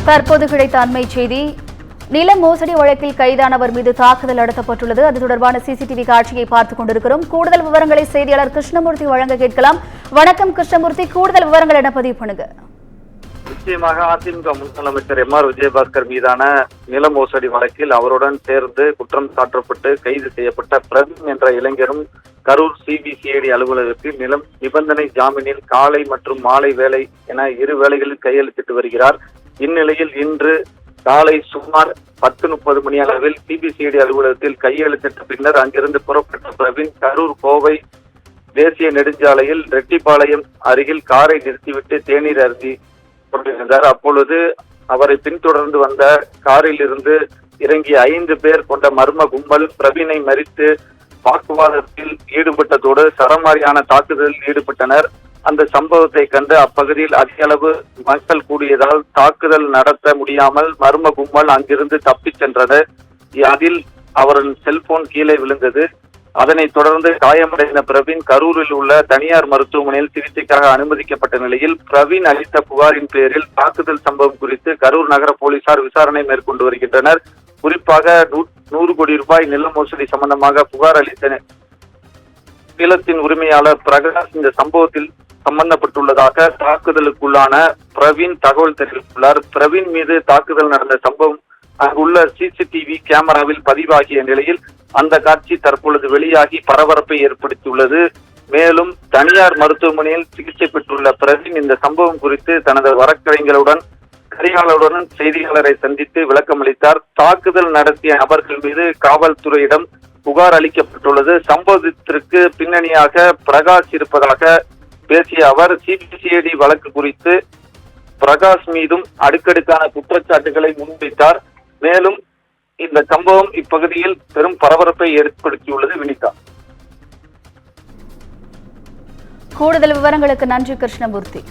தற்போது கிடைத்த அண்மை செய்தி. நில மோசடி வழக்கில் கைதானவர் மீது தாக்குதல் நடத்தப்பட்டுள்ளது. அது தொடர்பான சிசிடிவி காட்சியை பார்த்துக் கொண்டிருக்கிறோம். கூடுதல் விவரங்களை செய்தியாளர் கிருஷ்ணமூர்த்தி வழங்க கேட்கலாம். வணக்கம் கிருஷ்ணமூர்த்தி, கூடுதல் விவரங்கள் என்ன பதிவு பண்ணுங்க. நிச்சயமாக அதிமுக முன்னாள் அமைச்சர் எம்.ஆர். விஜயபாஸ்கர் மீதான நில மோசடி வழக்கில் அவருடன் சேர்ந்து குற்றம் சாட்டப்பட்டு கைது செய்யப்பட்ட பிரவீன் என்ற இளைஞரும் கரூர் சிபிசிஐடி அலுவலகத்தில் நிபந்தனை ஜாமீனில் காலை மற்றும் மாலை வேலை என இரு வேளைகளில் கையெழுத்திட்டு வருகிறார். இந்நிலையில் இன்று காலை சுமார் 10:30 மணி அளவில் சிபிசிஐடி அலுவலகத்தில் கையெழுத்திட்ட பின்னர் அங்கிருந்து புறப்பட்ட பிரவீன் கரூர் கோவை தேசிய நெடுஞ்சாலையில் ரெட்டிப்பாளையம் அருகில் காரை நிறுத்திவிட்டு தேநீர் அருந்தி கொண்டிருந்தார். அப்பொழுது அவரை பின்தொடர்ந்து வந்த காரில் இருந்து இறங்கிய 5 பேர் கொண்ட மர்ம கும்பல் பிரவீனை மறித்து வாக்குவாதத்தில் ஈடுபட்டதோடு சரமாரியான தாக்குதலில் ஈடுபட்டனர். அந்த சம்பவத்தை கண்டு அப்பகுதியில் அதிக அளவு மக்கள் கூடியதால் தாக்குதல் நடத்த முடியாமல் மர்ம கும்பல் அங்கிருந்து தப்பிச் சென்றனர். அதில் அவரின் செல்போன் கீழே விழுந்தது. அதனைத் தொடர்ந்து காயமடைந்த பிரவீன் கரூரில் உள்ள தனியார் மருத்துவமனையில் சிகிச்சைக்காக அனுமதிக்கப்பட்ட நிலையில் பிரவீன் அளித்த புகாரின் பேரில் தாக்குதல் சம்பவம் குறித்து கரூர் நகர போலீசார் விசாரணை மேற்கொண்டு வருகின்றனர். குறிப்பாக 100 கோடி ரூபாய் நில மோசடி சம்பந்தமாக புகார் அளித்த நிலத்தின் உரிமையாளர் பிரகாஷ் இந்த சம்பவத்தில் சம்பந்தப்பட்டுள்ளதாக தாக்குதலுக்குள்ளான பிரவீன் தகவல் தெரிவித்துள்ளார். பிரவீன் மீது தாக்குதல் நடந்த சம்பவம் அங்குள்ள சிசிடிவி கேமராவில் பதிவாகிய நிலையில் அந்த காட்சி தற்பொழுது வெளியாகி பரபரப்பை ஏற்படுத்தியுள்ளது. மேலும் தனியார் மருத்துவமனையில் சிகிச்சை பெற்றுள்ள பிரவீன் இந்த சம்பவம் குறித்து தனது வழக்கறிஞர்களுடன் செய்தியாளரை சந்தித்து விளக்கம் அளித்தார். தாக்குதல் நடத்திய நபர்கள் மீது காவல்துறையிடம் புகார் அளிக்கப்பட்டுள்ளது. சம்பவத்திற்கு பின்னணியாக பிரகாஷ் இருப்பதாக பேசிய அவர் சிபிசிஐடி வழக்கு குறித்து பிரகாஷ் மீதும் அடுக்கடுக்கான குற்றச்சாட்டுகளை முன்வைத்தார். மேலும் இந்த சம்பவம் இப்பகுதியில் பெரும் பரபரப்பை ஏற்படுத்தியுள்ளது. வினிதா, கூடுதல் விவரங்களுக்கு நன்றி கிருஷ்ணமூர்த்தி.